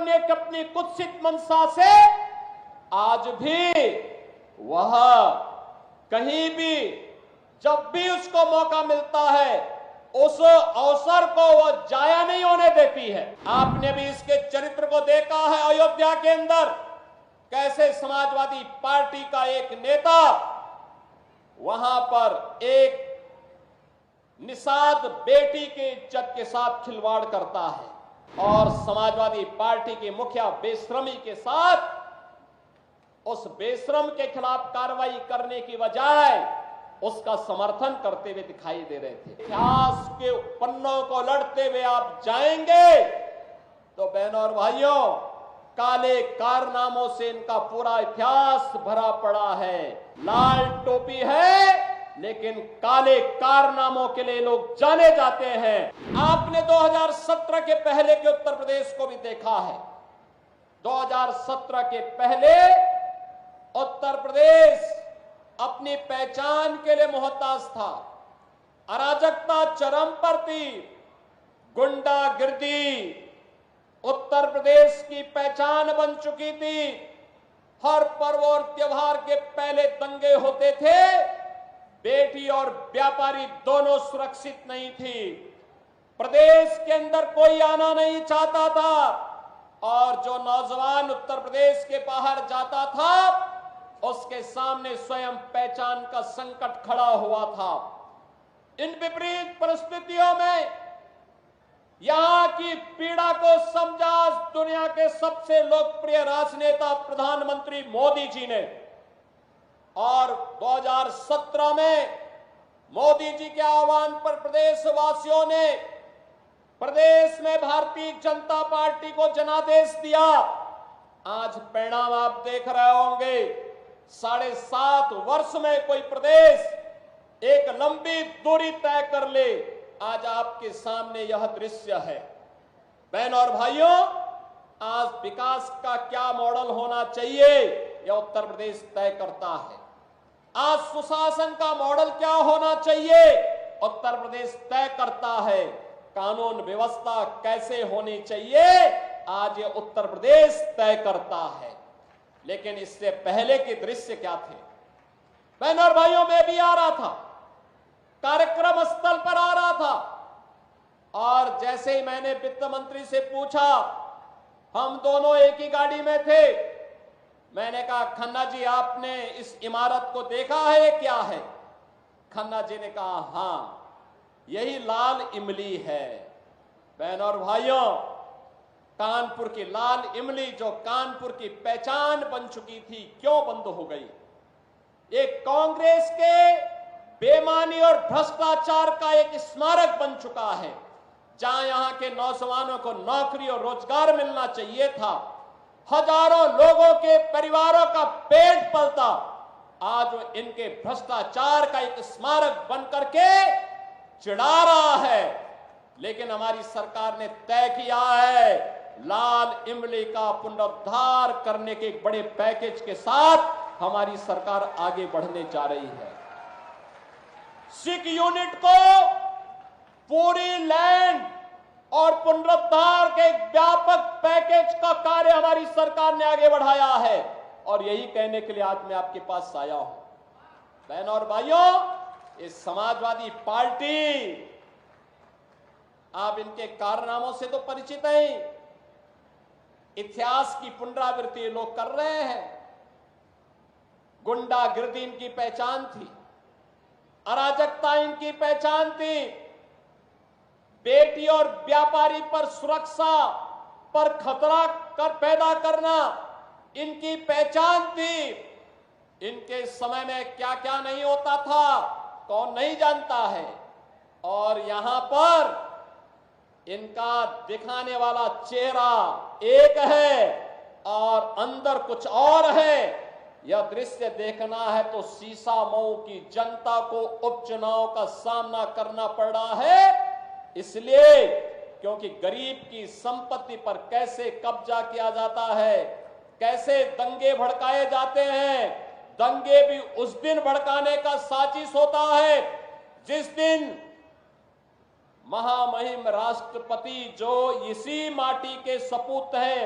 करने की अपनी कुत्सित मंशा से आज भी वह कहीं भी जब भी उसको मौका मिलता है उस अवसर को वह जाया नहीं होने देती है। आपने भी इसके चरित्र को देखा है अयोध्या के अंदर, कैसे समाजवादी पार्टी का एक नेता वहां पर एक निषाद बेटी के इज्जत के साथ खिलवाड़ करता है और समाजवादी पार्टी के मुखिया बेशर्मी के साथ उस बेशरम के खिलाफ कार्रवाई करने की बजाय उसका समर्थन करते हुए दिखाई दे रहे थे। इतिहास के पन्नों को लड़ते हुए आप जाएंगे तो बहनों और भाइयों, काले कारनामों से इनका पूरा इतिहास भरा पड़ा है। लाल टोपी है लेकिन काले कारनामों के लिए लोग जाने जाते हैं। आपने 2017 के पहले के उत्तर प्रदेश को भी देखा है। 2017 के पहले उत्तर प्रदेश अपनी पहचान के लिए मोहताज था। अराजकता चरम पर थी, गुंडागिर्दी उत्तर प्रदेश की पहचान बन चुकी थी। हर पर्व और त्योहार के पहले दंगे होते थे, बेटी और व्यापारी दोनों सुरक्षित नहीं थी। प्रदेश के अंदर कोई आना नहीं चाहता था और जो नौजवान उत्तर प्रदेश के बाहर जाता था उसके सामने स्वयं पहचान का संकट खड़ा हुआ था। इन विपरीत परिस्थितियों में यहां की पीड़ा को समझा दुनिया के सबसे लोकप्रिय राजनेता प्रधानमंत्री मोदी जी ने और 2017 में मोदी जी के आह्वान पर प्रदेशवासियों ने प्रदेश में भारतीय जनता पार्टी को जनादेश दिया। आज परिणाम आप देख रहे होंगे। 7.5 वर्ष में कोई प्रदेश एक लंबी दूरी तय कर ले, आज आपके सामने यह दृश्य है। बहनों और भाइयों, आज विकास का क्या मॉडल होना चाहिए यह उत्तर प्रदेश तय करता है। आज सुशासन का मॉडल क्या होना चाहिए उत्तर प्रदेश तय करता है। कानून व्यवस्था कैसे होनी चाहिए आज ये उत्तर प्रदेश तय करता है। लेकिन इससे पहले के दृश्य क्या थे? बहनों और भाइयों, मैं भी आ रहा था, कार्यक्रम स्थल पर आ रहा था और जैसे ही मैंने वित्त मंत्री से पूछा, हम दोनों एक ही गाड़ी में थे, मैंने कहा खन्ना जी आपने इस इमारत को देखा है क्या है? खन्ना जी ने कहा हां, यही लाल इमली है। बहनों और भाइयों, कानपुर की लाल इमली जो कानपुर की पहचान बन चुकी थी, क्यों बंद हो गई? एक कांग्रेस के बेईमानी और भ्रष्टाचार का एक स्मारक बन चुका है। जहां यहां के नौजवानों को नौकरी और रोजगार मिलना चाहिए था, हजारों लोगों के परिवारों का पेट पलता, आज इनके भ्रष्टाचार का एक स्मारक बन करके चिढ़ा रहा है। लेकिन हमारी सरकार ने तय किया है लाल इमली का पुनरुद्धार करने के एक बड़े पैकेज के साथ हमारी सरकार आगे बढ़ने जा रही है। सिख यूनिट को पूरी लैंड और पुनरुद्धार के एक व्यापक पैकेज का कार्य हमारी सरकार ने आगे बढ़ाया है और यही कहने के लिए आज मैं आपके पास आया हूं। बहनों और भाइयों, इस समाजवादी पार्टी, आप इनके कारनामों से तो परिचित हैं। इतिहास की पुनरावृत्ति लोग कर रहे हैं। गुंडागिर्दी इनकी पहचान थी, अराजकता इनकी पहचान थी, बेटी और व्यापारी पर सुरक्षा पर खतरा पैदा करना इनकी पहचान थी। इनके समय में क्या क्या नहीं होता था कौन नहीं जानता है। और यहां पर इनका दिखाने वाला चेहरा एक है और अंदर कुछ और है। यह दृश्य देखना है तो सीसा मऊ की जनता को उपचुनाव का सामना करना पड़ रहा है, इसलिए क्योंकि गरीब की संपत्ति पर कैसे कब्जा किया जाता है, कैसे दंगे भड़काए जाते हैं। दंगे भी उस दिन भड़काने का साजिश होता है जिस दिन महामहिम राष्ट्रपति जो इसी माटी के सपूत हैं,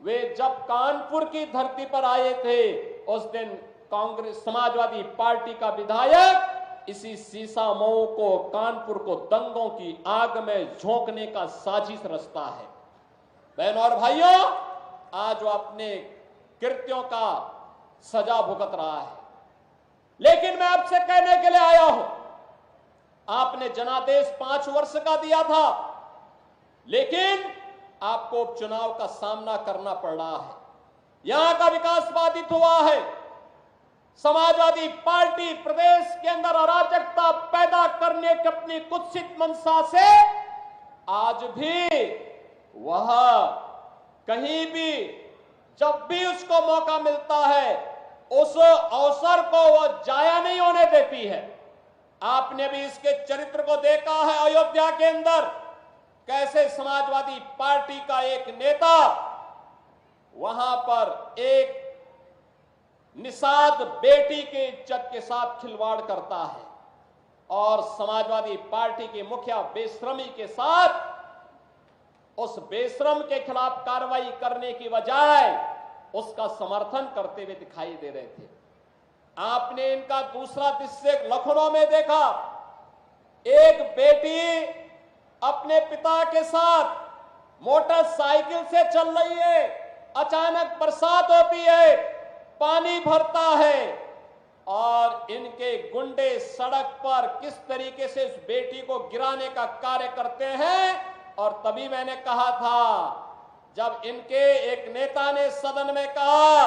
वे जब कानपुर की धरती पर आए थे उस दिन कांग्रेस समाजवादी पार्टी का विधायक इसी सीसा मऊ को, कानपुर को दंगों की आग में झोंकने का साजिश रचता है। बहनों और भाइयों, आज वो अपने कृत्यों का सजा भुगत रहा है। लेकिन मैं आपसे कहने के लिए आया हूं, आपने जनादेश 5 वर्ष का दिया था, लेकिन आपको उपचुनाव का सामना करना पड़ रहा है। यहां का विकास बाधित हुआ है। समाजवादी पार्टी प्रदेश के अंदर अराजकता पैदा करने की अपनी कुत्सित मंशा से आज भी वह कहीं भी जब भी उसको मौका मिलता है उस अवसर को वह जाया नहीं होने देती है। आपने भी इसके चरित्र को देखा है अयोध्या के अंदर, कैसे समाजवादी पार्टी का एक नेता वहां पर एक निषाद बेटी के इज्जत के साथ खिलवाड़ करता है और समाजवादी पार्टी के मुखिया बेशर्मी के साथ उस बेशरम के खिलाफ कार्रवाई करने की बजाय उसका समर्थन करते हुए दिखाई दे रहे थे। आपने इनका दूसरा दृश्य लखनऊ में देखा, एक बेटी अपने पिता के साथ मोटरसाइकिल से चल रही है, अचानक बरसात होती है, पानी भरता है और इनके गुंडे सड़क पर किस तरीके से उस बेटी को गिराने का कार्य करते हैं। और तभी मैंने कहा था, जब इनके एक नेता ने सदन में कहा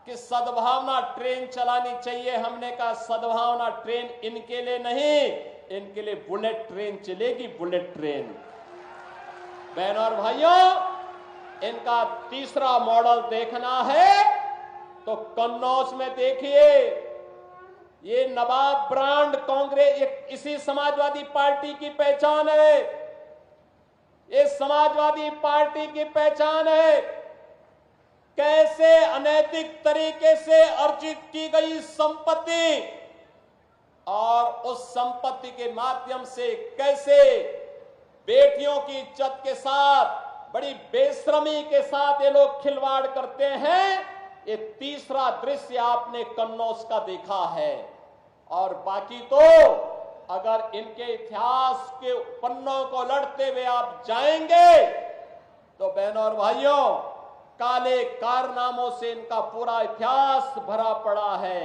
कि सद्भावना ट्रेन चलानी चाहिए, हमने कहा सद्भावना ट्रेन इनके लिए नहीं, इनके लिए बुलेट ट्रेन चलेगी, बुलेट ट्रेन। बहनों और भाइयों, इनका तीसरा मॉडल देखना है तो कन्नौज में देखिए, ये नवाब ब्रांड कांग्रेस इसी समाजवादी पार्टी की पहचान है। ये समाजवादी पार्टी की पहचान है, कैसे अनैतिक तरीके से अर्जित की गई संपत्ति और उस संपत्ति के माध्यम से कैसे बेटियों की इज्जत के साथ बड़ी बेशर्मी के साथ ये लोग खिलवाड़ करते हैं। ये तीसरा दृश्य आपने कन्नौज का देखा है। और बाकी तो अगर इनके इतिहास के पन्नों को लड़ते हुए आप जाएंगे तो बहनों और भाइयों, काले कारनामों से इनका पूरा इतिहास भरा पड़ा है।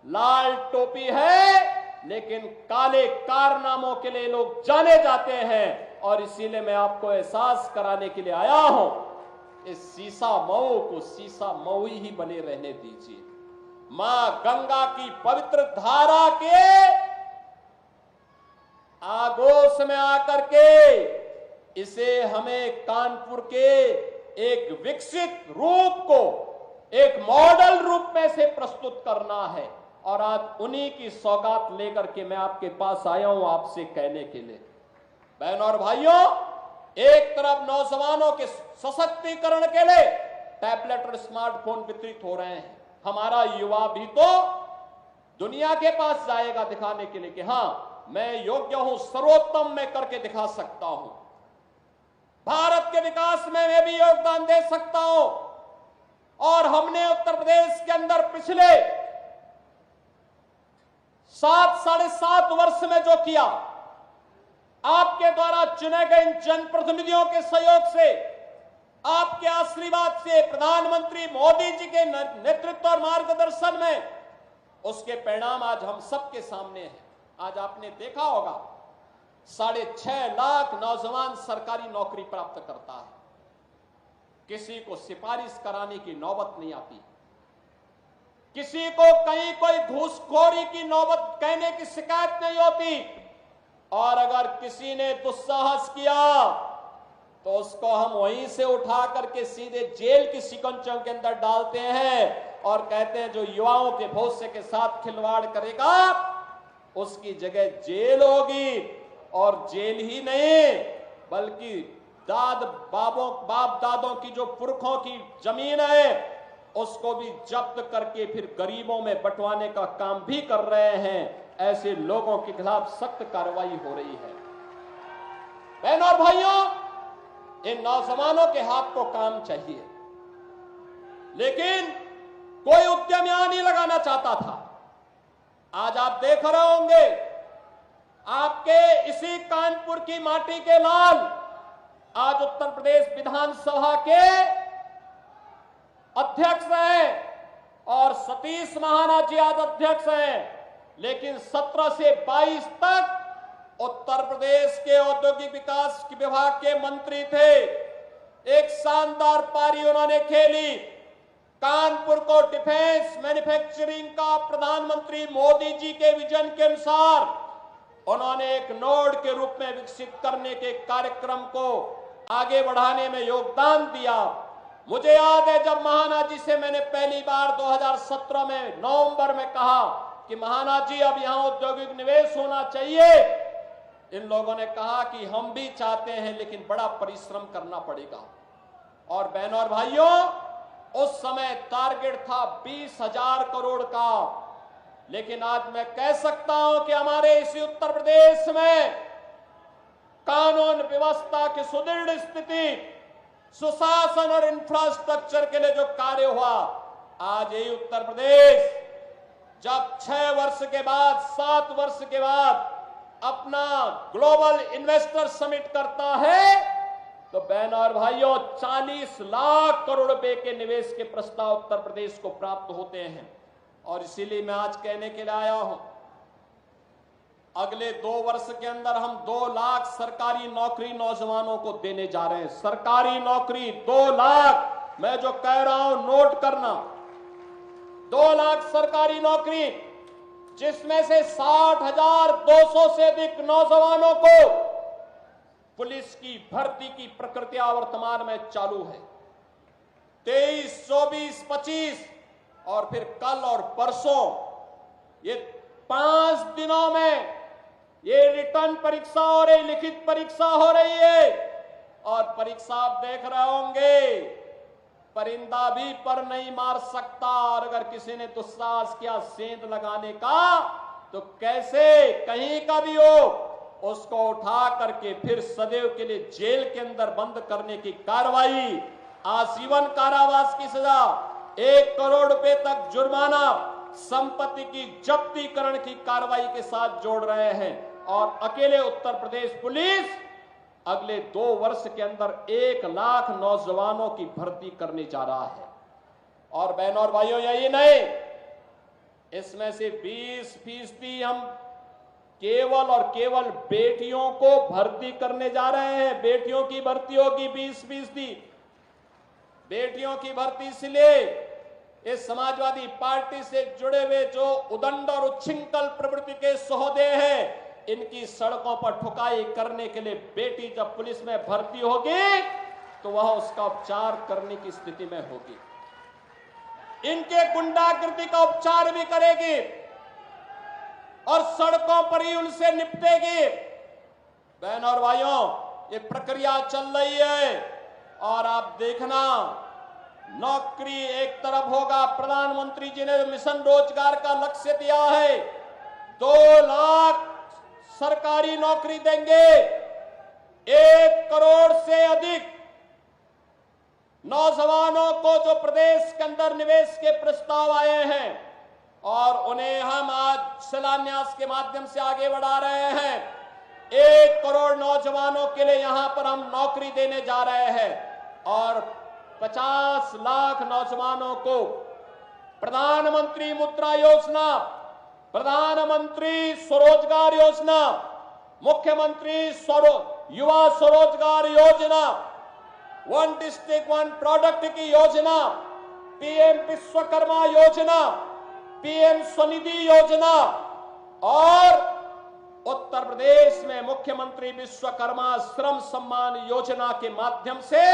लाल टोपी है लेकिन काले कारनामों के लिए लोग जाने जाते हैं और इसीलिए मैं आपको एहसास कराने के लिए आया हूं, इस सीसा मऊ को सीसा मऊ ही बने रहने दीजिए। मां गंगा की पवित्र धारा के आगोश में आकर के इसे हमें कानपुर के एक विकसित रूप को एक मॉडल रूप में से प्रस्तुत करना है। और आज उन्हीं की सौगात लेकर के मैं आपके पास आया हूं आपसे कहने के लिए। बहनों और भाइयों, एक तरफ नौजवानों के सशक्तिकरण के लिए टैबलेट और स्मार्टफोन वितरित हो रहे हैं। हमारा युवा भी तो दुनिया के पास जाएगा दिखाने के लिए कि हां, मैं योग्य हूं, सर्वोत्तम मैं करके दिखा सकता हूं, भारत के विकास में मैं भी योगदान दे सकता हूं। और हमने उत्तर प्रदेश के अंदर पिछले 7-7.5 वर्ष में जो किया, आपके द्वारा चुने गए इन जनप्रतिनिधियों के सहयोग से, आपके आशीर्वाद से, प्रधानमंत्री मोदी जी के नेतृत्व और मार्गदर्शन में, उसके परिणाम आज हम सबके सामने हैं। आज आपने देखा होगा 6.5 लाख नौजवान सरकारी नौकरी प्राप्त करता है, किसी को सिफारिश कराने की नौबत नहीं आती, किसी को कहीं कोई घूसखोरी की नौबत कहने की शिकायत नहीं होती। और अगर किसी ने दुस्साहस किया तो उसको हम वहीं से उठा करके सीधे जेल की शिकंजों के अंदर डालते हैं और कहते हैं जो युवाओं के भविष्य के साथ खिलवाड़ करेगा उसकी जगह जेल होगी। और जेल ही नहीं बल्कि बाप दादों की जो पुरखों की जमीन है उसको भी जब्त करके फिर गरीबों में बंटवाने का काम भी कर रहे हैं। ऐसे लोगों के खिलाफ सख्त कार्रवाई हो रही है। बहनों और भाइयों, इन नौजवानों के हाथ को काम चाहिए। लेकिन कोई उद्यम यहां नहीं लगाना चाहता था। आज आप देख रहे होंगे, आपके इसी कानपुर की माटी के लाल आज उत्तर प्रदेश विधानसभा के अध्यक्ष हैं और सतीश महाना जी आज अध्यक्ष हैं। लेकिन 17 से 22 तक उत्तर प्रदेश के औद्योगिक विकास विभाग के मंत्री थे। एक शानदार पारी उन्होंने खेली। कानपुर को डिफेंस मैन्युफैक्चरिंग का प्रधानमंत्री मोदी जी के विजन के अनुसार उन्होंने एक नोड के रूप में विकसित करने के कार्यक्रम को आगे बढ़ाने में योगदान दिया। मुझे याद है जब महाना जी से मैंने पहली बार 2017 में नवंबर में कहा कि महाना जी अब यहां औद्योगिक निवेश होना चाहिए, इन लोगों ने कहा कि हम भी चाहते हैं लेकिन बड़ा परिश्रम करना पड़ेगा। और बहनों और भाइयों, उस समय टारगेट था 20,000 करोड़ का। लेकिन आज मैं कह सकता हूं कि हमारे इसी उत्तर प्रदेश में कानून व्यवस्था की सुदृढ़ स्थिति, सुशासन और इंफ्रास्ट्रक्चर के लिए जो कार्य हुआ, आज यही उत्तर प्रदेश जब 6 वर्ष के बाद 7 वर्ष के बाद अपना ग्लोबल इन्वेस्टर समिट करता है तो बहनों और भाइयों 40 लाख करोड़ रुपए के निवेश के प्रस्ताव उत्तर प्रदेश को प्राप्त होते हैं। और इसीलिए मैं आज कहने के लिए आया हूं, अगले 2 वर्ष के अंदर हम 2 लाख सरकारी नौकरी नौजवानों को देने जा रहे हैं। सरकारी नौकरी 2 लाख, मैं जो कह रहा हूं नोट करना, 2 लाख सरकारी नौकरी, जिसमें से 60,200 से अधिक नौजवानों को पुलिस की भर्ती की प्रक्रिया वर्तमान में चालू है। 23, 24, 25 और फिर कल और परसों ये 5 दिनों में ये रिटर्न परीक्षा हो रही, लिखित परीक्षा हो रही है। और परीक्षा आप देख रहे होंगे, परिंदा भी पर नहीं मार सकता। और अगर किसी ने दुस्साहस किया सेंध लगाने का तो कैसे कहीं का भी हो उसको उठा करके फिर सदैव के लिए जेल के अंदर बंद करने की कार्रवाई, आजीवन कारावास की सजा, 1 करोड़ रुपए तक जुर्माना, संपत्ति की जब्तीकरण की कार्रवाई के साथ जोड़ रहे हैं। और अकेले उत्तर प्रदेश पुलिस अगले 2 वर्ष के अंदर 1 लाख नौजवानों की भर्ती करने जा रहा है। और बहनों और भाइयों, यही नहीं, इसमें से 20% हम केवल और केवल बेटियों को भर्ती करने जा रहे हैं। बेटियों की भर्ती होगी 20%। बेटियों की भर्ती इसलिए इस समाजवादी पार्टी से जुड़े हुए जो उदंड और उच्छृंखल प्रवृत्ति के सौदे हैं, इनकी सड़कों पर ठुकाई करने के लिए बेटी जब पुलिस में भर्ती होगी तो वह उसका उपचार करने की स्थिति में होगी, इनके गुंडागर्दी का उपचार भी करेगी और सड़कों पर ही उनसे निपटेगी। बहनों और भाइयों, ये प्रक्रिया चल रही है और आप देखना, नौकरी एक तरफ होगा, प्रधानमंत्री जी ने मिशन रोजगार का लक्ष्य दिया है, 2 लाख सरकारी नौकरी देंगे, 1 करोड़ से अधिक नौजवानों को जो प्रदेश के अंदर निवेश के प्रस्ताव आए हैं और उन्हें हम आज शिलान्यास के माध्यम से आगे बढ़ा रहे हैं। 1 करोड़ नौजवानों के लिए यहां पर हम नौकरी देने जा रहे हैं और 50 लाख नौजवानों को प्रधानमंत्री मुद्रा योजना, प्रधानमंत्री स्वरोजगार योजना, मुख्यमंत्री युवा स्वरोजगार योजना, 1 डिस्ट्रिक्ट 1 प्रोडक्ट की योजना, पीएम विश्वकर्मा योजना, पीएम स्वनिधि योजना और उत्तर प्रदेश में मुख्यमंत्री विश्वकर्मा श्रम सम्मान योजना के माध्यम से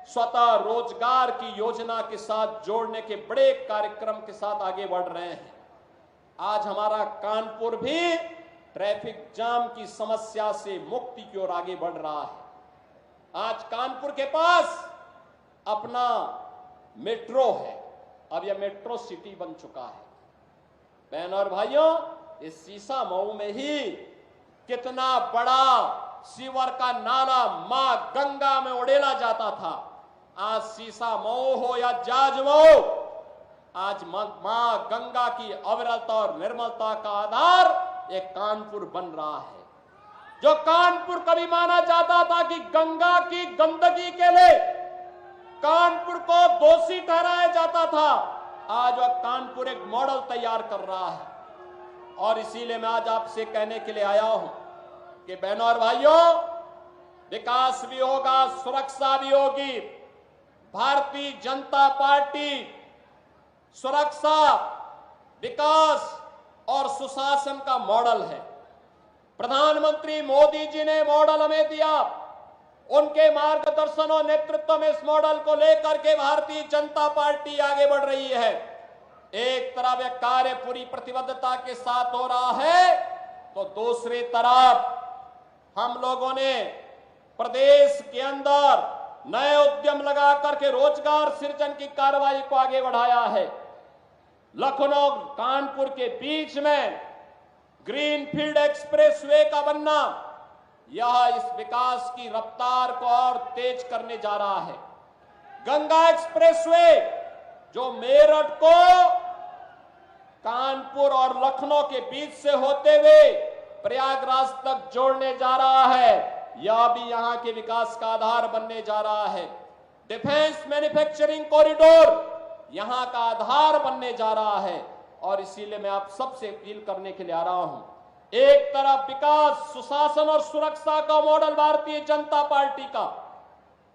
स्वतः रोजगार की योजना के साथ जोड़ने के बड़े कार्यक्रम के साथ आगे बढ़ रहे हैं। आज हमारा कानपुर भी ट्रैफिक जाम की समस्या से मुक्ति की ओर आगे बढ़ रहा है। आज कानपुर के पास अपना मेट्रो है, अब यह मेट्रो सिटी बन चुका है। बहनों और भाइयों, इस सीसा मऊ में ही कितना बड़ा सीवर का नाला मां गंगा में उड़ेला जाता था, आज सीसा मऊ हो या जाजमऊ, आज मां गंगा की अविरलता और निर्मलता का आधार एक कानपुर बन रहा है। जो कानपुर कभी माना जाता था कि गंगा की गंदगी के लिए कानपुर को दोषी ठहराया जाता था, आज वह कानपुर एक मॉडल तैयार कर रहा है। और इसीलिए मैं आज आपसे कहने के लिए आया हूं कि बहनों और भाइयों, विकास भी होगा, सुरक्षा भी होगी। भारतीय जनता पार्टी सुरक्षा, विकास और सुशासन का मॉडल है। प्रधानमंत्री मोदी जी ने मॉडल हमें दिया, उनके मार्गदर्शन और नेतृत्व में इस मॉडल को लेकर के भारतीय जनता पार्टी आगे बढ़ रही है। एक तरफ यह कार्य पूरी प्रतिबद्धता के साथ हो रहा है, तो दूसरी तरफ हम लोगों ने प्रदेश के अंदर नए उद्यम लगा करके रोजगार सृजन की कार्रवाई को आगे बढ़ाया है। लखनऊ कानपुर के बीच में ग्रीनफील्ड एक्सप्रेसवे का बनना, यह इस विकास की रफ्तार को और तेज करने जा रहा है। गंगा एक्सप्रेसवे जो मेरठ को कानपुर और लखनऊ के बीच से होते हुए प्रयागराज तक जोड़ने जा रहा है, यह भी यहां के विकास का आधार बनने जा रहा है। डिफेंस मैन्युफैक्चरिंग कॉरिडोर यहां का आधार बनने जा रहा है। और इसीलिए मैं आप सबसे अपील करने के लिए आ रहा हूं, एक तरफ विकास, सुशासन और सुरक्षा का मॉडल भारतीय जनता पार्टी का,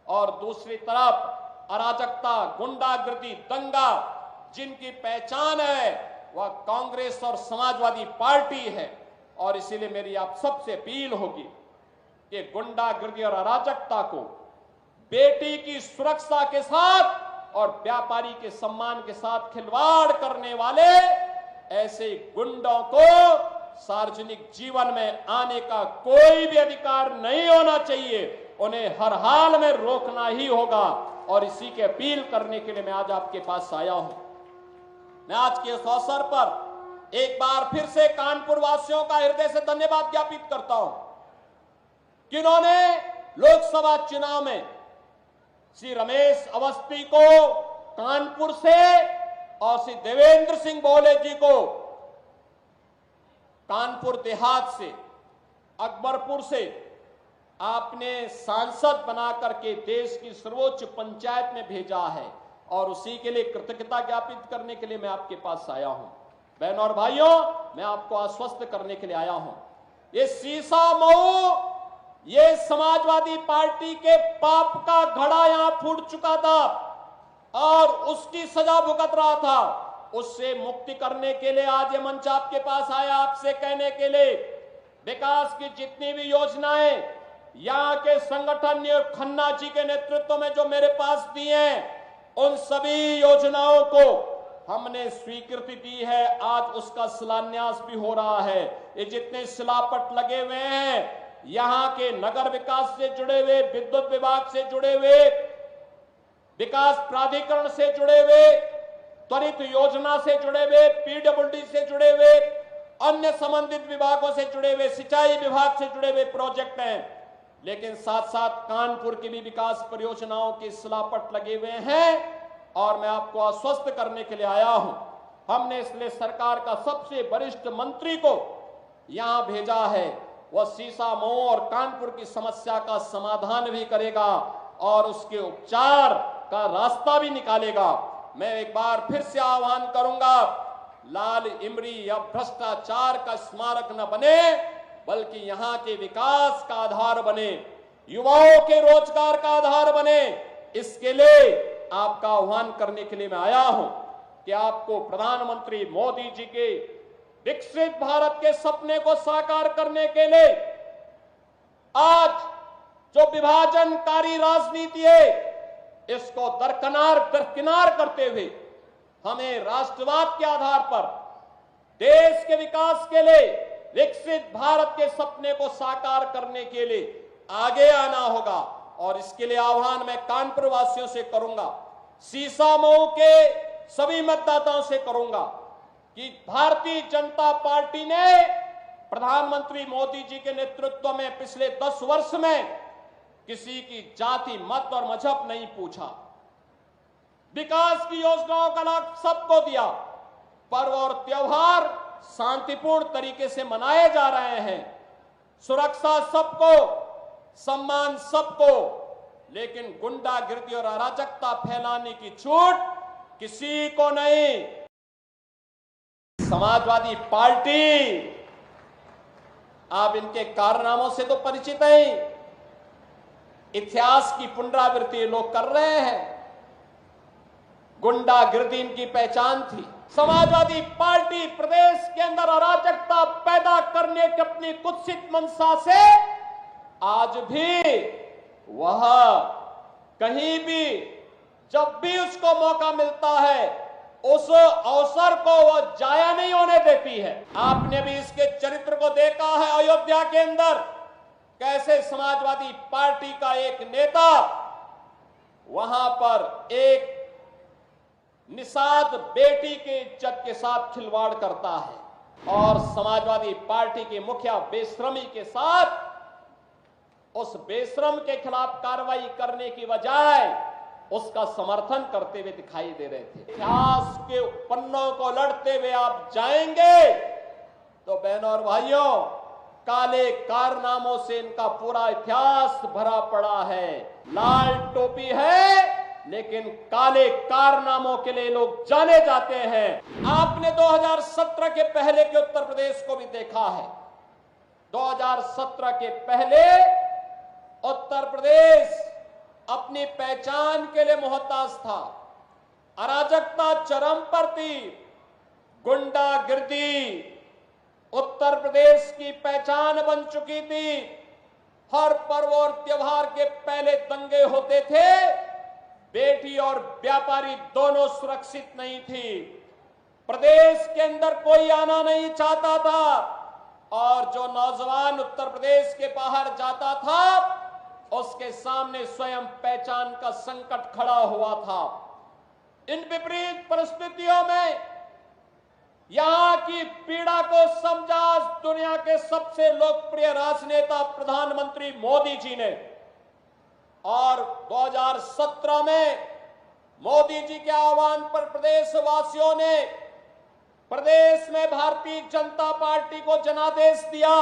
और दूसरी तरफ अराजकता, गुंडागर्दी, दंगा जिनकी पहचान है वह कांग्रेस और समाजवादी पार्टी है। और इसीलिए मेरी आप सबसे अपील होगी कि गुंडागर्दी और अराजकता को बेटी की सुरक्षा के साथ और व्यापारी के सम्मान के साथ खिलवाड़ करने वाले ऐसे गुंडों को सार्वजनिक जीवन में आने का कोई भी अधिकार नहीं होना चाहिए। उन्हें हर हाल में रोकना ही होगा। और इसी के अपील करने के लिए मैं आज आपके पास आया हूं। मैं आज के इस अवसर पर एक बार फिर से कानपुर वासियों का हृदय से धन्यवाद ज्ञापित करता हूं, जिन्होंने लोकसभा चुनाव में श्री रमेश अवस्थी को कानपुर से और श्री देवेंद्र सिंह बोले जी को कानपुर देहात से, अकबरपुर से आपने सांसद बना करके देश की सर्वोच्च पंचायत में भेजा है। और उसी के लिए कृतज्ञता ज्ञापित करने के लिए मैं आपके पास आया हूं। बहनों और भाइयों, मैं आपको आश्वस्त करने के लिए आया हूं, ये सीसा मऊ, ये समाजवादी पार्टी के पाप का घड़ा यहां फूट चुका था और उसकी सजा भुगत रहा था। उससे मुक्ति करने के लिए आज ये मंच आपके पास आया, आपसे कहने के लिए विकास की जितनी भी योजनाएं यहां के संगठन ने खन्ना जी के नेतृत्व में जो मेरे पास दी हैं, उन सभी योजनाओं को हमने स्वीकृति दी है। आज उसका शिलान्यास भी हो रहा है। ये जितने शिलापट लगे हुए हैं, यहां के नगर विकास से जुड़े हुए, विद्युत विभाग से जुड़े हुए, विकास प्राधिकरण से जुड़े हुए, त्वरित योजना से जुड़े हुए, पीडब्ल्यूडी से जुड़े हुए, अन्य संबंधित विभागों से जुड़े हुए, सिंचाई विभाग से जुड़े हुए प्रोजेक्ट हैं। लेकिन साथ साथ कानपुर की भी विकास परियोजनाओं के शिलापट लगे हुए हैं। और मैं आपको आश्वस्त करने के लिए आया हूं, हमने इसलिए सरकार का सबसे वरिष्ठ मंत्री को यहां भेजा है। वह सीसा मऊ और कानपुर की समस्या का समाधान भी करेगा और उसके उपचार का रास्ता भी निकालेगा। मैं एक बार फिर से आह्वान करूंगा, लाल इमली या भ्रष्टाचार का स्मारक न बने, बल्कि यहां के विकास का आधार बने, युवाओं के रोजगार का आधार बने। इसके लिए आपका आह्वान करने के लिए मैं आया हूं कि आपको प्रधानमंत्री मोदी जी के विकसित भारत के सपने को साकार करने के लिए आज जो विभाजनकारी राजनीति है, इसको दरकिनार करते हुए हमें राष्ट्रवाद के आधार पर देश के विकास के लिए, विकसित भारत के सपने को साकार करने के लिए आगे आना होगा। और इसके लिए आह्वान मैं कानपुर वासियों से करूंगा, सीसा मऊ के सभी मतदाताओं से करूंगा कि भारतीय जनता पार्टी ने प्रधानमंत्री मोदी जी के नेतृत्व में पिछले 10 वर्ष में किसी की जाति, मत और मजहब नहीं पूछा। विकास की योजनाओं का लाभ सबको दिया। पर्व और त्योहार शांतिपूर्ण तरीके से मनाए जा रहे हैं। सुरक्षा सबको, सम्मान सबको, लेकिन गुंडागिर्दी और अराजकता फैलाने की छूट किसी को नहीं। समाजवादी पार्टी, आप इनके कारनामों से तो परिचित हैं। इतिहास की पुनरावृत्ति लोग कर रहे हैं। गुंडागिर्दी इनकी पहचान थी। समाजवादी पार्टी प्रदेश के अंदर अराजकता पैदा करने की अपनी कुत्सित मंशा से आज भी वह कहीं भी जब भी उसको मौका मिलता है उस अवसर को वह जाया नहीं होने देती है। आपने भी इसके चरित्र को देखा है। अयोध्या के अंदर कैसे समाजवादी पार्टी का एक नेता वहां पर एक निषाद बेटी के इज्जत के साथ खिलवाड़ करता है और समाजवादी पार्टी के मुखिया बेशर्मी के साथ उस बेशरम के खिलाफ कार्रवाई करने की बजाय उसका समर्थन करते हुए दिखाई दे रहे थे। इतिहास के पन्नों को लड़ते हुए आप जाएंगे तो बहनों और भाइयों, काले कारनामों से इनका पूरा इतिहास भरा पड़ा है। लाल टोपी है लेकिन काले कारनामों के लिए लोग जाने जाते हैं। आपने 2017 के पहले के उत्तर प्रदेश को भी देखा है। 2017 के पहले उत्तर प्रदेश अपनी पहचान के लिए मोहताज था। अराजकता चरम पर थी। गुंडागिर्दी उत्तर प्रदेश की पहचान बन चुकी थी। हर पर्व और त्योहार के पहले दंगे होते थे। बेटी और व्यापारी दोनों सुरक्षित नहीं थी। प्रदेश के अंदर कोई आना नहीं चाहता था और जो नौजवान उत्तर प्रदेश के बाहर जाता था उसके सामने स्वयं पहचान का संकट खड़ा हुआ था। इन विपरीत परिस्थितियों में यहां की पीड़ा को समझा दुनिया के सबसे लोकप्रिय राजनेता प्रधानमंत्री मोदी जी ने और 2017 में मोदी जी के आह्वान पर प्रदेशवासियों ने प्रदेश में भारतीय जनता पार्टी को जनादेश दिया।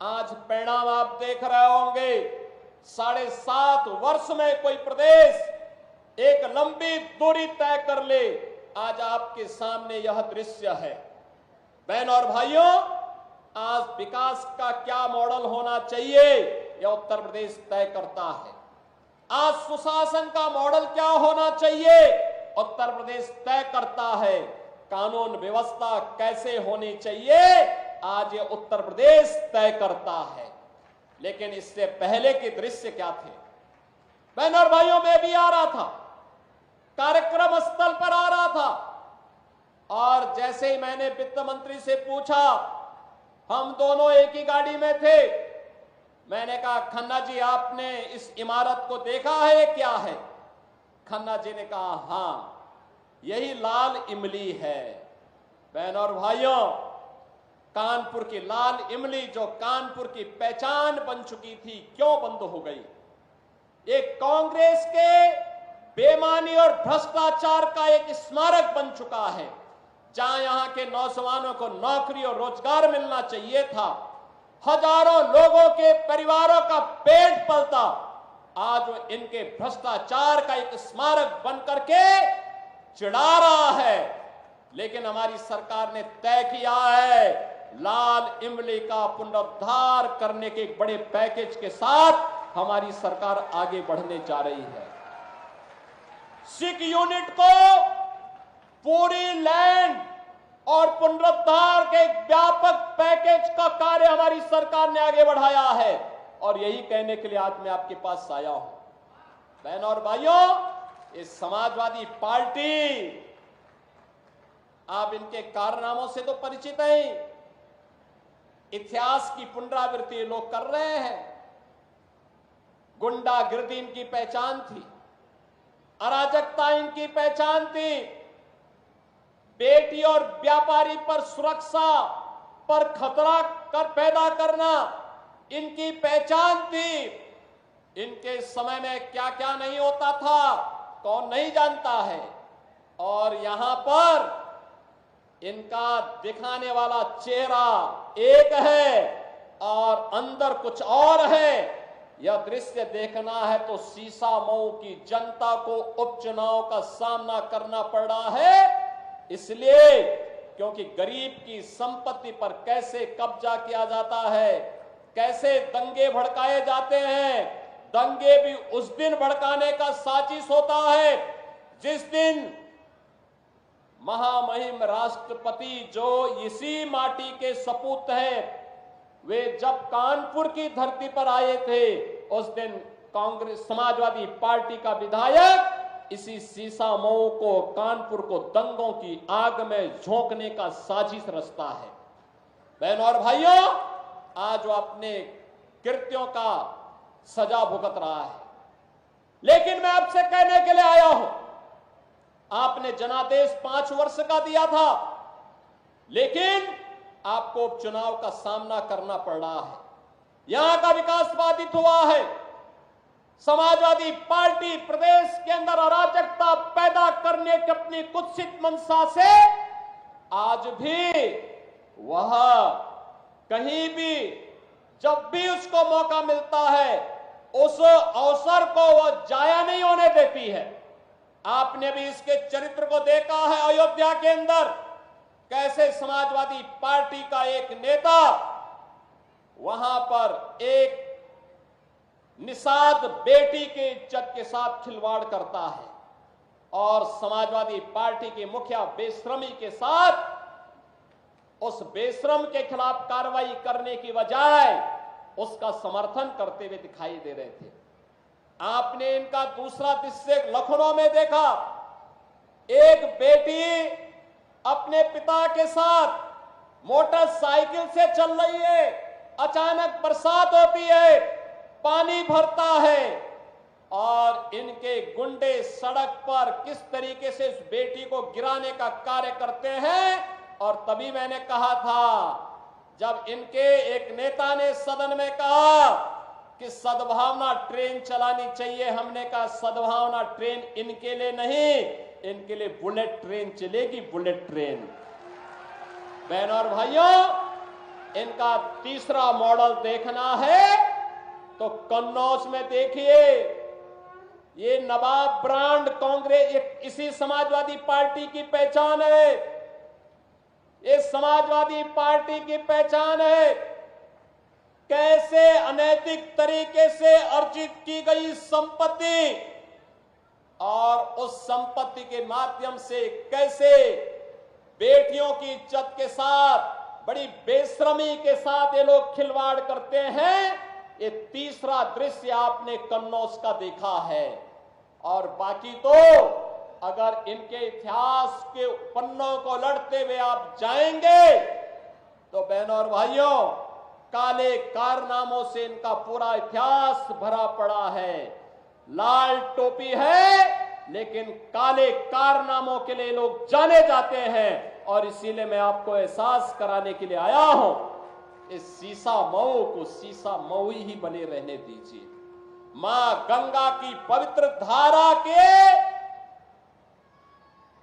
आज परिणाम आप देख रहे होंगे। 7.5 वर्ष में कोई प्रदेश एक लंबी दूरी तय कर ले, आज आपके सामने यह दृश्य है। बहनों और भाइयों, आज विकास का क्या मॉडल होना चाहिए यह उत्तर प्रदेश तय करता है। आज सुशासन का मॉडल क्या होना चाहिए उत्तर प्रदेश तय करता है। कानून व्यवस्था कैसे होनी चाहिए आज ये उत्तर प्रदेश तय करता है। लेकिन इससे पहले के दृश्य क्या थे? बहनों और भाइयों, मैं भी आ रहा था, कार्यक्रम स्थल पर आ रहा था और जैसे ही मैंने वित्त मंत्री से पूछा, हम दोनों एक ही गाड़ी में थे, मैंने कहा खन्ना जी आपने इस इमारत को देखा है क्या है? खन्ना जी ने कहा हां, यही लाल इमली है। बहनों और भाइयों, कानपुर की लाल इमली जो कानपुर की पहचान बन चुकी थी, क्यों बंद हो गई? एक कांग्रेस के बेईमानी और भ्रष्टाचार का एक स्मारक बन चुका है। जहां यहां के नौजवानों को नौकरी और रोजगार मिलना चाहिए था, हजारों लोगों के परिवारों का पेट पलता, आज वो इनके भ्रष्टाचार का एक स्मारक बन करके चिढ़ा रहा है। लेकिन हमारी सरकार ने तय किया है लाल इमली का पुनरुद्धार करने के एक बड़े पैकेज के साथ हमारी सरकार आगे बढ़ने जा रही है। सिख यूनिट को पूरी लैंड और पुनरुद्धार के एक व्यापक पैकेज का कार्य हमारी सरकार ने आगे बढ़ाया है और यही कहने के लिए आज मैं आपके पास आया हूं। बहनों और भाइयों, इस समाजवादी पार्टी, आप इनके कारनामों से तो परिचित हैं। इतिहास की पुनरावृत्ति लोग कर रहे हैं। गुंडागिर्दी इनकी पहचान थी, अराजकता इनकी पहचान थी, बेटी और व्यापारी पर सुरक्षा पर खतरा पैदा करना इनकी पहचान थी। इनके समय में क्या क्या नहीं होता था, कौन नहीं जानता है। और यहां पर इनका दिखाने वाला चेहरा एक है और अंदर कुछ और है। यह दृश्य देखना है तो सीसा मऊ की जनता को उपचुनाव का सामना करना पड़ रहा है, इसलिए क्योंकि गरीब की संपत्ति पर कैसे कब्जा किया जाता है, कैसे दंगे भड़काए जाते हैं। दंगे भी उस दिन भड़काने का साजिश होता है जिस दिन महामहिम राष्ट्रपति जो इसी माटी के सपूत हैं, वे जब कानपुर की धरती पर आए थे, उस दिन कांग्रेस समाजवादी पार्टी का विधायक इसी सीसा मऊ को, कानपुर को दंगों की आग में झोंकने का साजिश रचता है। बहनों और भाइयों, आज वो अपने कृत्यों का सजा भुगत रहा है। लेकिन मैं आपसे कहने के लिए आया हूं, आपने जनादेश 5 वर्ष का दिया था, लेकिन आपको उपचुनाव का सामना करना पड़ रहा है। यहां का विकास बाधित हुआ है। समाजवादी पार्टी प्रदेश के अंदर अराजकता पैदा करने की अपनी कुत्सित मंशा से आज भी वह कहीं भी जब भी उसको मौका मिलता है उस अवसर को वह जाया नहीं होने देती है। आपने भी इसके चरित्र को देखा है अयोध्या के अंदर, कैसे समाजवादी पार्टी का एक नेता वहां पर एक निषाद बेटी के इज्जत के साथ खिलवाड़ करता है और समाजवादी पार्टी के मुखिया बेशर्मी के साथ उस बेशरम के खिलाफ कार्रवाई करने की बजाय उसका समर्थन करते हुए दिखाई दे रहे थे। आपने इनका दूसरा दृश्य लखनऊ में देखा, एक बेटी अपने पिता के साथ मोटरसाइकिल से चल रही है, अचानक बरसात होती है, पानी भरता है और इनके गुंडे सड़क पर किस तरीके से इस बेटी को गिराने का कार्य करते हैं। और तभी मैंने कहा था, जब इनके एक नेता ने सदन में कहा कि सद्भावना ट्रेन चलानी चाहिए, हमने कहा सद्भावना ट्रेन इनके लिए नहीं, इनके लिए बुलेट ट्रेन चलेगी, बुलेट ट्रेन। बहनों और भाइयों, इनका तीसरा मॉडल देखना है तो कन्नौज में देखिए, ये नवाब ब्रांड कांग्रेस इसी समाजवादी पार्टी की पहचान है। ये समाजवादी पार्टी की पहचान है कैसे अनैतिक तरीके से अर्जित की गई संपत्ति और उस संपत्ति के माध्यम से कैसे बेटियों की इज्जत के साथ बड़ी बेशर्मी के साथ ये लोग खिलवाड़ करते हैं। ये तीसरा दृश्य आपने कन्नौज का देखा है। और बाकी तो अगर इनके इतिहास के पन्नों को लड़ते हुए आप जाएंगे तो बहनों और भाइयों, काले कारनामों से इनका पूरा इतिहास भरा पड़ा है। लाल टोपी है लेकिन काले कारनामों के लिए लोग जाने जाते हैं और इसीलिए मैं आपको एहसास कराने के लिए आया हूं, इस सीसा मऊ को सीसा मऊ ही बने रहने दीजिए। मां गंगा की पवित्र धारा के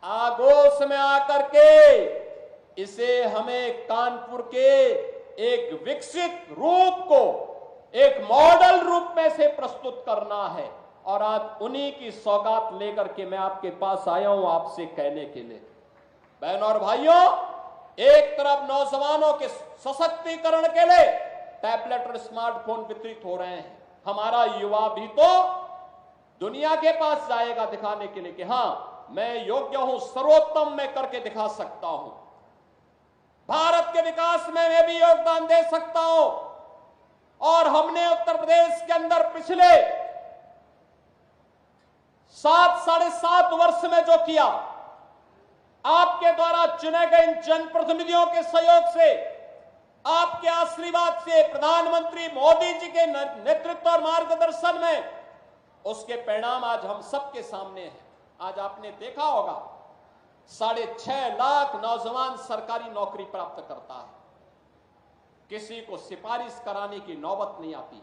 आगोश में आकर के इसे हमें कानपुर के एक विकसित रूप को एक मॉडल रूप में से प्रस्तुत करना है। और आज उन्हीं की सौगात लेकर के मैं आपके पास आया हूं आपसे कहने के लिए। बहनों और भाइयों, एक तरफ नौजवानों के सशक्तिकरण के लिए टैबलेट और स्मार्टफोन वितरित हो रहे हैं। हमारा युवा भी तो दुनिया के पास जाएगा दिखाने के लिए कि हां मैं योग्य हूं, सर्वोत्तम मैं करके दिखा सकता हूं, भारत के विकास में मैं भी योगदान दे सकता हूं। और हमने उत्तर प्रदेश के अंदर पिछले 7-7.5 वर्ष में जो किया, आपके द्वारा चुने गए इन जनप्रतिनिधियों के सहयोग से, आपके आशीर्वाद से, प्रधानमंत्री मोदी जी के नेतृत्व और मार्गदर्शन में, उसके परिणाम आज हम सबके सामने हैं। आज आपने देखा होगा 6.5 लाख नौजवान सरकारी नौकरी प्राप्त करता है, किसी को सिफारिश कराने की नौबत नहीं आती।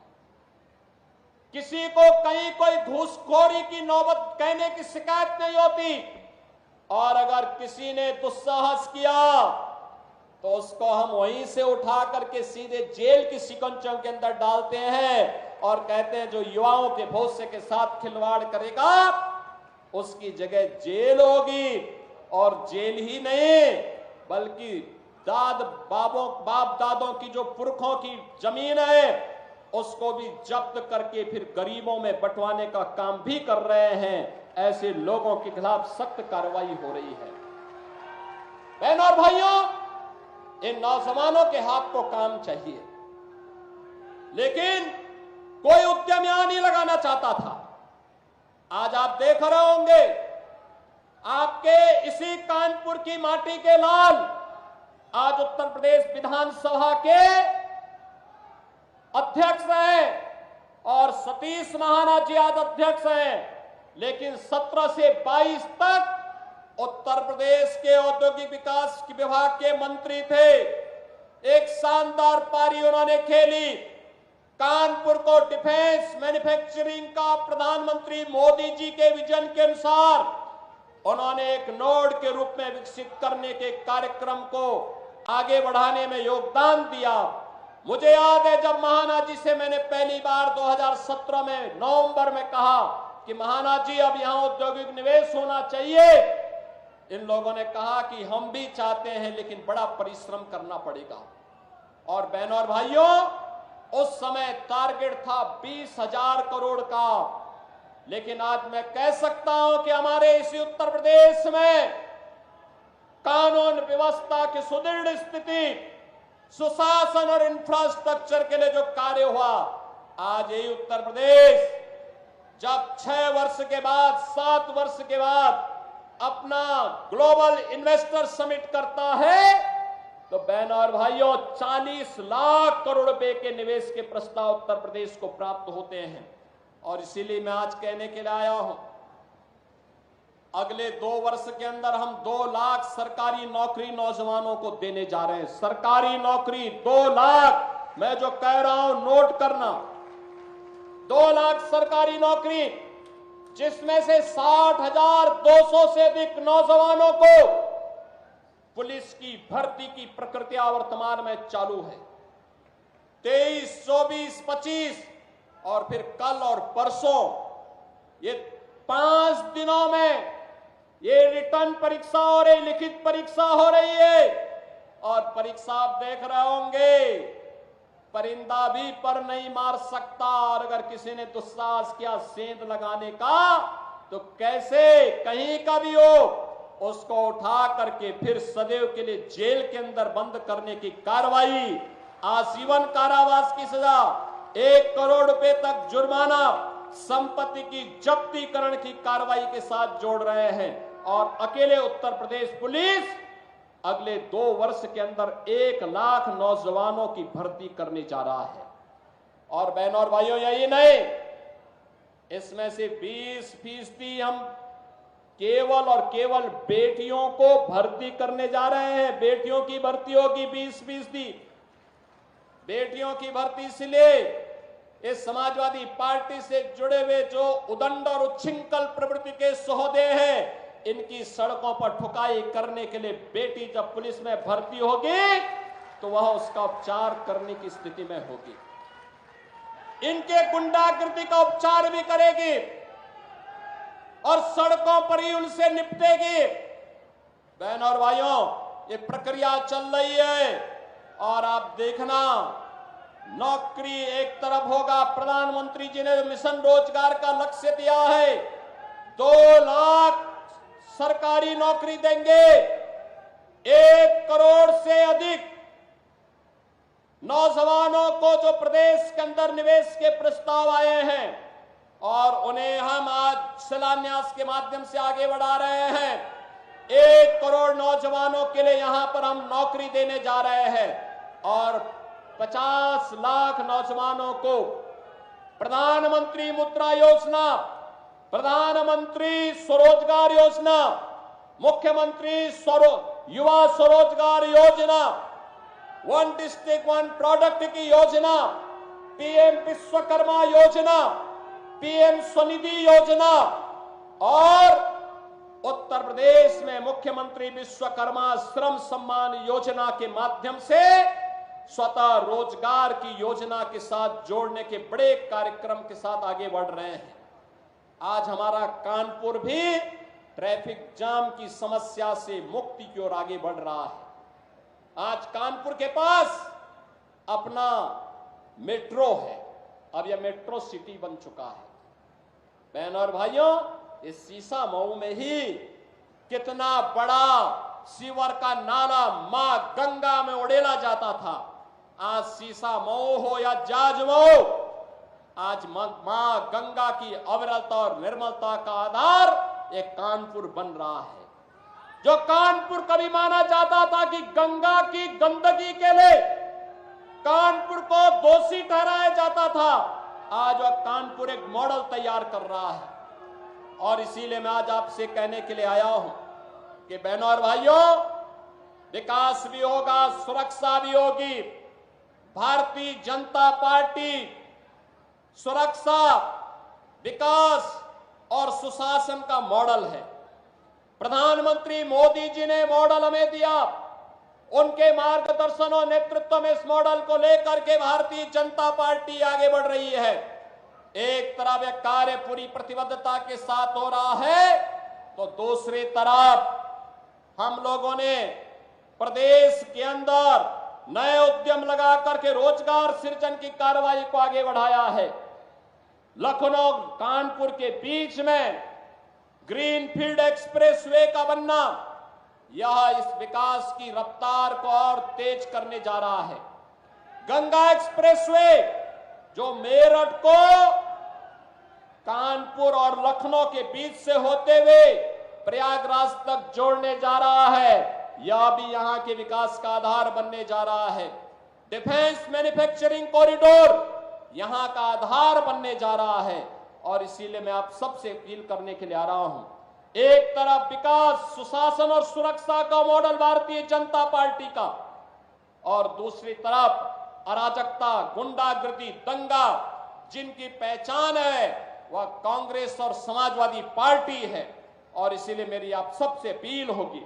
किसी को कहीं कोई घूसखोरी की नौबत कहने की शिकायत नहीं होती, और अगर किसी ने दुस्साहस किया तो उसको हम वहीं से उठा करके सीधे जेल की शिकंजों के अंदर डालते हैं और कहते हैं जो युवाओं के भविष्य के साथ खिलवाड़ करेगा उसकी जगह जेल होगी। और जेल ही नहीं बल्कि बाप दादों की जो पुरखों की जमीन है उसको भी जब्त करके फिर गरीबों में बंटवाने का काम भी कर रहे हैं। ऐसे लोगों के खिलाफ सख्त कार्रवाई हो रही है। बहनों और भाइयों, इन नौजवानों के हाथ को काम चाहिए, लेकिन कोई उद्यम यहां नहीं लगाना चाहता था। आज आप देख रहे होंगे आपके इसी कानपुर की माटी के लाल आज उत्तर प्रदेश विधानसभा के अध्यक्ष हैं और सतीश महाना जी आज अध्यक्ष हैं, लेकिन 17 से 22 तक उत्तर प्रदेश के औद्योगिक विकास विभाग के मंत्री थे। एक शानदार पारी उन्होंने खेली। कानपुर को डिफेंस मैन्युफैक्चरिंग का प्रधानमंत्री मोदी जी के विजन के अनुसार उन्होंने एक नोड के रूप में विकसित करने के कार्यक्रम को आगे बढ़ाने में योगदान दिया। मुझे याद है जब महाना जी से मैंने पहली बार 2017 में नवंबर में कहा कि महाना जी अब यहां औद्योगिक निवेश होना चाहिए, इन लोगों ने कहा कि हम भी चाहते हैं लेकिन बड़ा परिश्रम करना पड़ेगा। और बहनों और भाइयों, उस समय टारगेट था 20,000 करोड़ का, लेकिन आज मैं कह सकता हूं कि हमारे इसी उत्तर प्रदेश में कानून व्यवस्था की सुदृढ़ स्थिति, सुशासन और इंफ्रास्ट्रक्चर के लिए जो कार्य हुआ, आज यही उत्तर प्रदेश जब 6 वर्ष के बाद 7 वर्ष के बाद अपना ग्लोबल इन्वेस्टर समिट करता है तो बहनों और भाइयों 40 लाख करोड़ रुपए के निवेश के प्रस्ताव उत्तर प्रदेश को प्राप्त होते हैं। और इसीलिए मैं आज कहने के लिए आया हूं, अगले 2 वर्ष के अंदर हम 2 लाख सरकारी नौकरी नौजवानों को देने जा रहे हैं। सरकारी नौकरी 2 लाख, मैं जो कह रहा हूं नोट करना, 2 लाख सरकारी नौकरी, जिसमें से 60,200 से अधिक नौजवानों को पुलिस की भर्ती की प्रक्रिया वर्तमान में चालू है। 23, 24, 25 और फिर कल और परसों ये 5 दिनों में ये रिटर्न परीक्षा हो रही, लिखित परीक्षा हो रही है। और परीक्षा आप देख रहे होंगे, परिंदा भी पर नहीं मार सकता, और अगर किसी ने दुस्साहस किया सेंध लगाने का तो कैसे कहीं का भी हो उसको उठा करके फिर सदैव के लिए जेल के अंदर बंद करने की कार्रवाई, आजीवन कारावास की सजा, 1 करोड़ रुपए तक जुर्माना, संपत्ति की जब्तीकरण की कार्रवाई के साथ जोड़ रहे हैं। और अकेले उत्तर प्रदेश पुलिस अगले 2 वर्ष के अंदर 1 लाख नौजवानों की भर्ती करने जा रहा है। और बहनों और भाइयों, यही नहीं, इसमें से 20% हम केवल और केवल बेटियों को भर्ती करने जा रहे हैं। बेटियों की भर्ती होगी 20%। बेटियों की भर्ती इसलिए इस समाजवादी पार्टी से जुड़े हुए जो उदंड और उच्छृंखल प्रवृत्ति के सहोदे हैं, इनकी सड़कों पर ठुकाई करने के लिए बेटी जब पुलिस में भर्ती होगी तो वह उसका उपचार करने की स्थिति में होगी, इनके गुंडागर्दी का उपचार भी करेगी और सड़कों पर ही उनसे निपटेगी। बहनों और भाइयों, ये प्रक्रिया चल रही है और आप देखना, नौकरी एक तरफ होगा, प्रधानमंत्री जी ने मिशन रोजगार का लक्ष्य दिया है, 2 लाख सरकारी नौकरी देंगे, 1 करोड़ से अधिक नौजवानों को जो प्रदेश के अंदर निवेश के प्रस्ताव आए हैं और उन्हें हम आज शिलान्यास के माध्यम से आगे बढ़ा रहे हैं। 1 करोड़ नौजवानों के लिए यहां पर हम नौकरी देने जा रहे हैं और 50 लाख नौजवानों को प्रधानमंत्री मुद्रा योजना, प्रधानमंत्री स्वरोजगार योजना, मुख्यमंत्री युवा स्वरोजगार योजना, 1 डिस्ट्रिक्ट 1 प्रोडक्ट की योजना, पीएम विश्वकर्मा योजना, पीएम स्वनिधि योजना और उत्तर प्रदेश में मुख्यमंत्री विश्वकर्मा श्रम सम्मान योजना के माध्यम से स्वतः रोजगार की योजना के साथ जोड़ने के बड़े कार्यक्रम के साथ आगे बढ़ रहे हैं। आज हमारा कानपुर भी ट्रैफिक जाम की समस्या से मुक्ति की ओर आगे बढ़ रहा है। आज कानपुर के पास अपना मेट्रो है, अब यह मेट्रो सिटी बन चुका है। बहन और भाइयों, इस सीसा मऊ में ही कितना बड़ा सीवर का नाला मां गंगा में उड़ेला जाता था। आज सीसा मऊ हो या जाज मऊ, आज मां गंगा की अविरलता और निर्मलता का आधार एक कानपुर बन रहा है। जो कानपुर कभी माना जाता था कि गंगा की गंदगी के लिए कानपुर को दोषी ठहराया जाता था, आज वह कानपुर एक मॉडल तैयार कर रहा है। और इसीलिए मैं आज आपसे कहने के लिए आया हूं कि बहनों और भाइयों, विकास भी होगा, सुरक्षा भी होगी। भारतीय जनता पार्टी सुरक्षा, विकास और सुशासन का मॉडल है। प्रधानमंत्री मोदी जी ने मॉडल हमें दिया, उनके मार्गदर्शन और नेतृत्व में इस मॉडल को लेकर के भारतीय जनता पार्टी आगे बढ़ रही है। एक तरफ यह कार्य पूरी प्रतिबद्धता के साथ हो रहा है, तो दूसरी तरफ हम लोगों ने प्रदेश के अंदर नए उद्यम लगा करके रोजगार सृजन की कार्रवाई को आगे बढ़ाया है। लखनऊ कानपुर के बीच में ग्रीनफील्ड एक्सप्रेसवे का बनना, यह इस विकास की रफ्तार को और तेज करने जा रहा है। गंगा एक्सप्रेसवे जो मेरठ को कानपुर और लखनऊ के बीच से होते हुए प्रयागराज तक जोड़ने जा रहा है, यह भी यहां के विकास का आधार बनने जा रहा है। डिफेंस मैन्युफैक्चरिंग कॉरिडोर यहां का आधार बनने जा रहा है। और इसीलिए मैं आप सबसे अपील करने के लिए आ रहा हूं, एक तरफ विकास, सुशासन और सुरक्षा का मॉडल भारतीय जनता पार्टी का, और दूसरी तरफ अराजकता, गुंडागर्दी, दंगा जिनकी पहचान है वह कांग्रेस और समाजवादी पार्टी है। और इसीलिए मेरी आप सबसे अपील होगी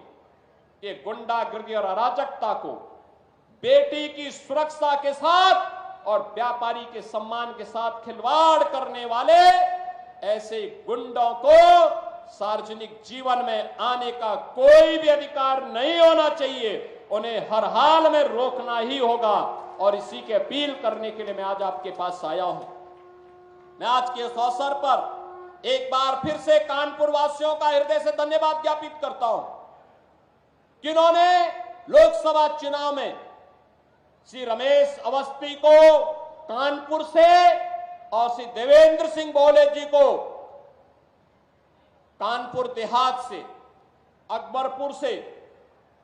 कि गुंडागर्दी और अराजकता को बेटी की सुरक्षा के साथ और व्यापारी के सम्मान के साथ खिलवाड़ करने वाले ऐसे गुंडों को सार्वजनिक जीवन में आने का कोई भी अधिकार नहीं होना चाहिए। उन्हें हर हाल में रोकना ही होगा। और इसी के अपील करने के लिए मैं आज आपके पास आया हूं। मैं आज के इस अवसर पर एक बार फिर से कानपुर वासियों का हृदय से धन्यवाद ज्ञापित करता हूं, जिन्होंने लोकसभा चुनाव में श्री रमेश अवस्थी को कानपुर से और श्री देवेंद्र सिंह बोले जी को कानपुर देहात से, अकबरपुर से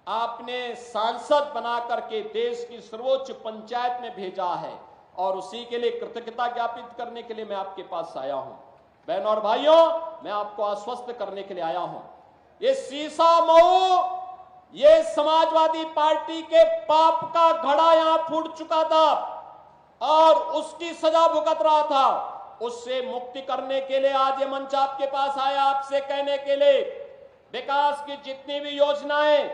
आपने सांसद बना करके देश की सर्वोच्च पंचायत में भेजा है। और उसी के लिए कृतज्ञता ज्ञापित करने के लिए मैं आपके पास आया हूं। बहनों और भाइयों, मैं आपको आश्वस्त करने के लिए आया हूं, ये सीसा मऊ, ये समाजवादी पार्टी के पाप का घड़ा यहां फूट चुका था और उसकी सजा भुगत रहा था। उससे मुक्ति करने के लिए आज ये मंच आपके पास आया, आपसे कहने के लिए विकास की जितनी भी योजनाएं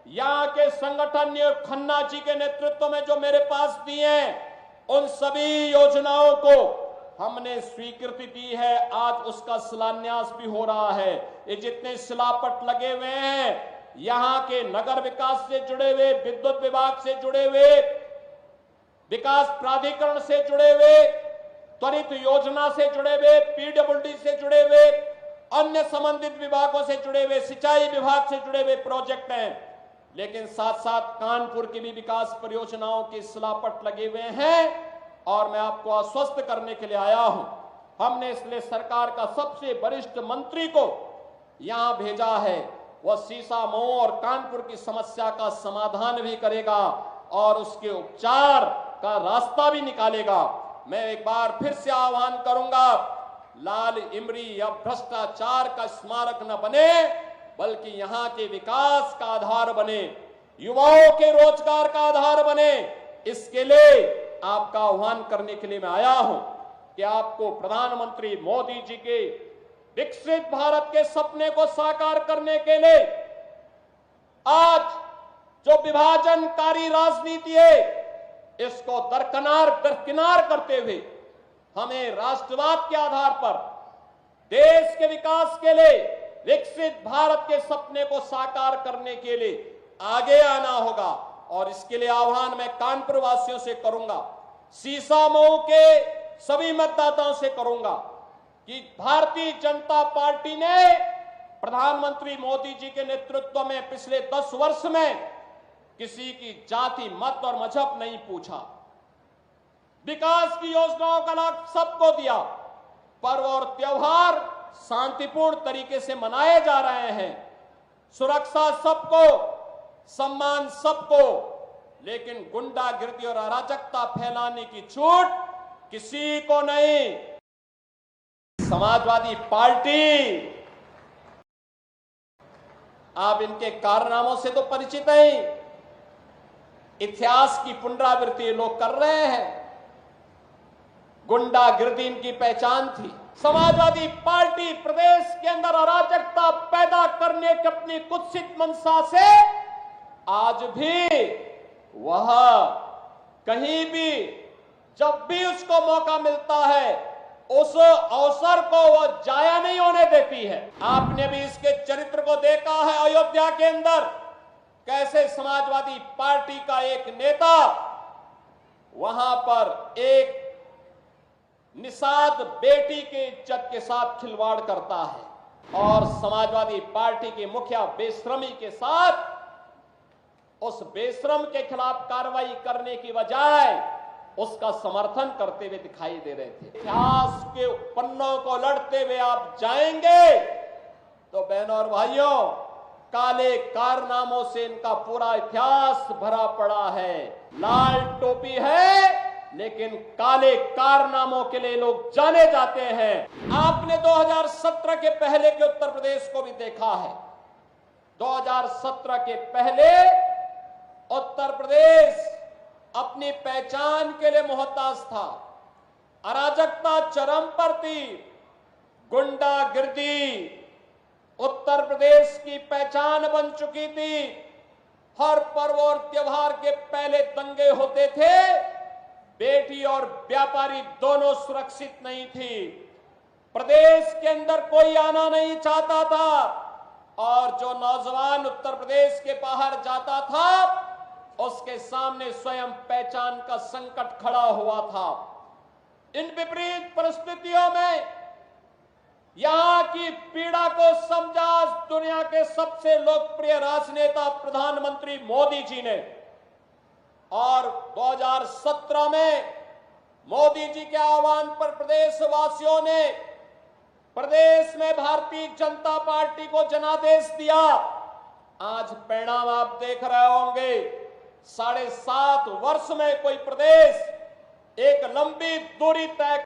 यहां के संगठन ने खन्ना जी के नेतृत्व में जो मेरे पास दी हैं, उन सभी योजनाओं को हमने स्वीकृति दी है। आज उसका शिलान्यास भी हो रहा है। ये जितने शिलापट लगे हुए हैं, यहां के नगर विकास से जुड़े हुए, विद्युत विभाग से जुड़े हुए, विकास प्राधिकरण से जुड़े हुए, त्वरित योजना से जुड़े हुए, पीडब्ल्यूडी से जुड़े हुए, अन्य संबंधित विभागों से जुड़े हुए, सिंचाई विभाग से जुड़े हुए प्रोजेक्ट हैं। लेकिन साथ साथ कानपुर की भी विकास परियोजनाओं के शिलापट लगे हुए हैं। और मैं आपको आश्वस्त करने के लिए आया हूं, हमने इसलिए सरकार का सबसे वरिष्ठ मंत्री को यहां भेजा है। वह सीसा मऊ और कानपुर की समस्या का समाधान भी करेगा और उसके उपचार का रास्ता भी निकालेगा। मैं एक बार फिर से आह्वान करूंगा, लाल इमली या भ्रष्टाचार का स्मारक न बने, बल्कि यहां के विकास का आधार बने, युवाओं के रोजगार का आधार बने। इसके लिए आपका आह्वान करने के लिए मैं आया हूं। कि आपको प्रधानमंत्री मोदी जी के विकसित भारत के सपने को साकार करने के लिए आज जो विभाजनकारी राजनीति है इसको दरकिनार करते हुए हमें राष्ट्रवाद के आधार पर देश के विकास के लिए विकसित भारत के सपने को साकार करने के लिए आगे आना होगा। और इसके लिए आह्वान मैं कानपुर वासियों से करूंगा, सीसामऊ के सभी मतदाताओं से करूंगा कि भारतीय जनता पार्टी ने प्रधानमंत्री मोदी जी के नेतृत्व में पिछले 10 वर्ष में किसी की जाति, मत और मजहब नहीं पूछा। विकास की योजनाओं का लाभ सबको दिया। पर्व और त्योहार शांतिपूर्ण तरीके से मनाए जा रहे हैं। सुरक्षा सबको, सम्मान सबको, लेकिन गुंडागिर्दी और अराजकता फैलाने की छूट किसी को नहीं। समाजवादी पार्टी, आप इनके कारनामों से तो परिचित हैं, इतिहास की पुनरावृत्ति लोग कर रहे हैं। गुंडागिर्दी इनकी पहचान थी। समाजवादी पार्टी प्रदेश के अंदर अराजकता पैदा करने की अपनी कुत्सित मंशा से आज भी वह कहीं भी जब भी उसको मौका मिलता है उस अवसर को वह जाया नहीं होने देती है। आपने भी इसके चरित्र को देखा है अयोध्या के अंदर, कैसे समाजवादी पार्टी का एक नेता वहां पर एक निषाद बेटी के इज्जत के साथ खिलवाड़ करता है और समाजवादी पार्टी के मुखिया बेशर्मी के साथ उस बेशरम के खिलाफ कार्रवाई करने की बजाय उसका समर्थन करते हुए दिखाई दे रहे थे। इतिहास के पन्नों को लड़ते हुए आप जाएंगे तो बहनों और भाइयों, काले कारनामों से इनका पूरा इतिहास भरा पड़ा है। लाल टोपी है लेकिन काले कारनामों के लिए लोग जाने जाते हैं। आपने 2017 के पहले के उत्तर प्रदेश को भी देखा है। 2017 के पहले उत्तर प्रदेश अपनी पहचान के लिए मोहताज था। अराजकता चरम पर थी। गुंडागिर्दी उत्तर प्रदेश की पहचान बन चुकी थी। हर पर्व और त्योहार के पहले दंगे होते थे। बेटी और व्यापारी दोनों सुरक्षित नहीं थी। प्रदेश के अंदर कोई आना नहीं चाहता था और जो नौजवान उत्तर प्रदेश के बाहर जाता था उसके सामने स्वयं पहचान का संकट खड़ा हुआ था। इन विपरीत परिस्थितियों में यहां की पीड़ा को समझा दुनिया के सबसे लोकप्रिय राजनेता प्रधानमंत्री मोदी जी ने। और 2017 में मोदी जी के आह्वान पर प्रदेशवासियों ने प्रदेश में भारतीय जनता पार्टी को जनादेश दिया। आज परिणाम आप देख रहे होंगे। 7.5 वर्ष में कोई प्रदेश एक लंबी दूरी तय